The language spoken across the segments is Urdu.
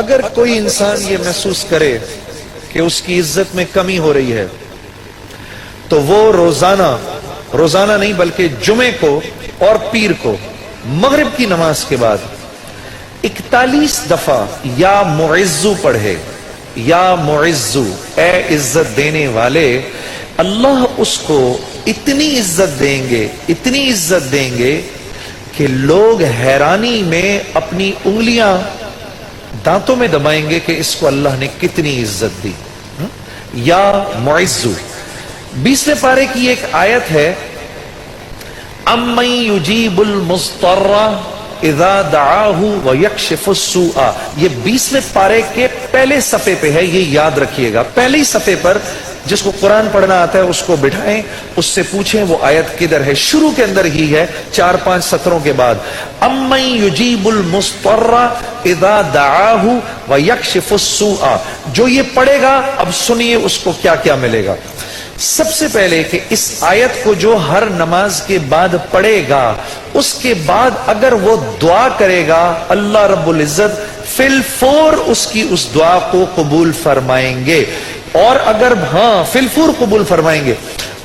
اگر کوئی انسان یہ محسوس کرے کہ اس کی عزت میں کمی ہو رہی ہے تو وہ روزانہ نہیں بلکہ جمعے کو اور پیر کو مغرب کی نماز کے بعد 41 دفعہ یا معزو پڑھے، یا معزو، اے عزت دینے والے، اللہ اس کو اتنی عزت دیں گے کہ لوگ حیرانی میں اپنی انگلیاں دانتوں میں دبائیں گے کہ اس کو اللہ نے کتنی عزت دی۔ یا معزو 20ویں پارے کی ایک آیت ہے، امن یجیب المضطر اذا دعاہ ویکشف السوء، یہ 20ویں پارے کے پہلے صفحے پہ ہے، یہ یاد رکھیے گا۔ پہلی صفحے پر جس کو قرآن پڑھنا آتا ہے اس کو بٹھائیں، اس سے پوچھیں وہ آیت کدھر ہے۔ شروع کے اندر ہی ہے، 4-5 سطروں کے بعد، امن یجیب المضطر اذا دعاہ ویکشف السوء۔ جو یہ پڑھے گا اب سنیے اس کو کیا کیا ملے گا۔ سب سے پہلے کہ اس آیت کو جو ہر نماز کے بعد پڑھے گا، اس کے بعد اگر وہ دعا کرے گا، اللہ رب العزت فی الفور اس کی اس دعا کو قبول فرمائیں گے۔ اور اگر فی الفور قبول فرمائیں گے،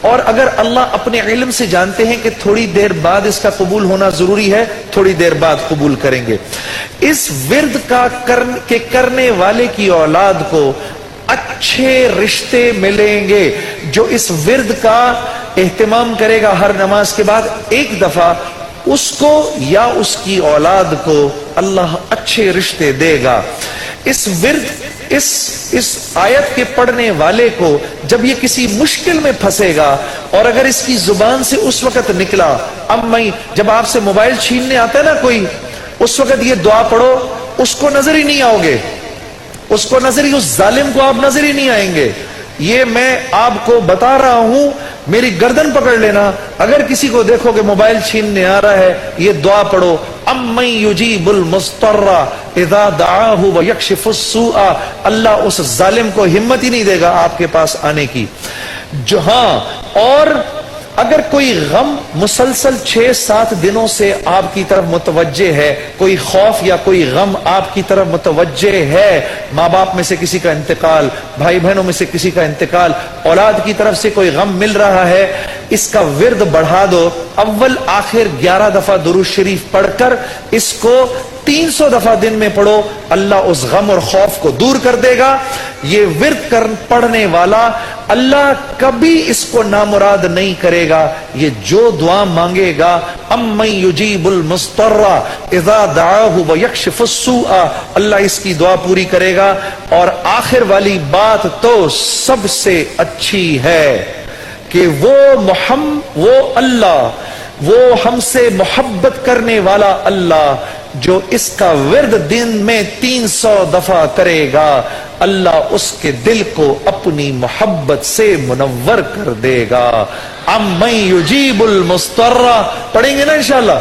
اور اگر اللہ اپنے علم سے جانتے ہیں کہ تھوڑی دیر بعد اس کا قبول ہونا ضروری ہے، تھوڑی دیر بعد قبول کریں گے۔ اس ورد کا کرنے والے کی اولاد کو اچھے رشتے ملیں گے۔ جو اس ورد کا اہتمام کرے گا ہر نماز کے بعد ایک دفعہ، اس کو یا اس کی اولاد کو اللہ اچھے رشتے دے گا۔ اس ورد اس آیت کے پڑھنے والے کو جب یہ کسی مشکل میں پھنسے گا، اور اگر اس کی زبان سے اس وقت نکلا، جب آپ سے موبائل چھیننے آتا ہے نا کوئی، اس وقت یہ دعا پڑھو، اس کو نظر ہی نہیں آؤ گے، اس ظالم کو آپ نظر ہی نہیں آئیں گے۔ یہ میں آپ کو بتا رہا ہوں، میری گردن پکڑ لینا، اگر کسی کو دیکھو کہ موبائل چھیننے آ رہا ہے، یہ دعا پڑھو، امن یجیب المضطر اذا دعاہ ویکشف السوء۔ اللہ اس ظالم کو ہمت ہی نہیں دے گا آپ کے پاس آنے کی۔ اور اگر کوئی غم مسلسل 6-7 دنوں سے آپ کی طرف متوجہ ہے، کوئی خوف یا کوئی غم آپ کی طرف متوجہ ہے، ماں باپ میں سے کسی کا انتقال، بھائی بہنوں میں سے کسی کا انتقال، اولاد کی طرف سے کوئی غم مل رہا ہے، اس کا ورد بڑھا دو۔ اول آخر 11 دفعہ درود شریف پڑھ کر اس کو 300 دفعہ دن میں پڑھو، اللہ اس غم اور خوف کو دور کر دے گا۔ یہ ورد پڑھنے والا اللہ کبھی اس کو نامراد نہیں کرے گا۔ یہ جو دعا مانگے گا، امن یجیب المضطر اذا دعاہ ویکشف السوء، اللہ اس کی دعا پوری کرے گا۔ اور آخر والی بات تو سب سے اچھی ہے کہ وہ اللہ، وہ ہم سے محبت کرنے والا اللہ جو اس کا ورد دن میں 300 دفعہ کرے گا، اللہ اس کے دل کو اپنی محبت سے منور کر دے گا۔ امن یجیب المضطر، پڑھیں گے نا انشاءاللہ،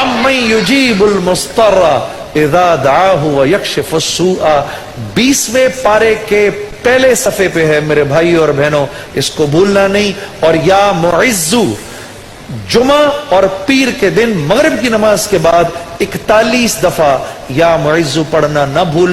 امن یجیب المضطر اذا دعاہ ویکشف السوء، 20ویں پارے کے پہلے صفحے پہ ہے میرے بھائی اور بہنوں، اس کو بھولنا نہیں۔ اور یا معزو، جمعہ اور پیر کے دن مغرب کی نماز کے بعد 41 دفعہ یا معزو پڑھنا نہ بھول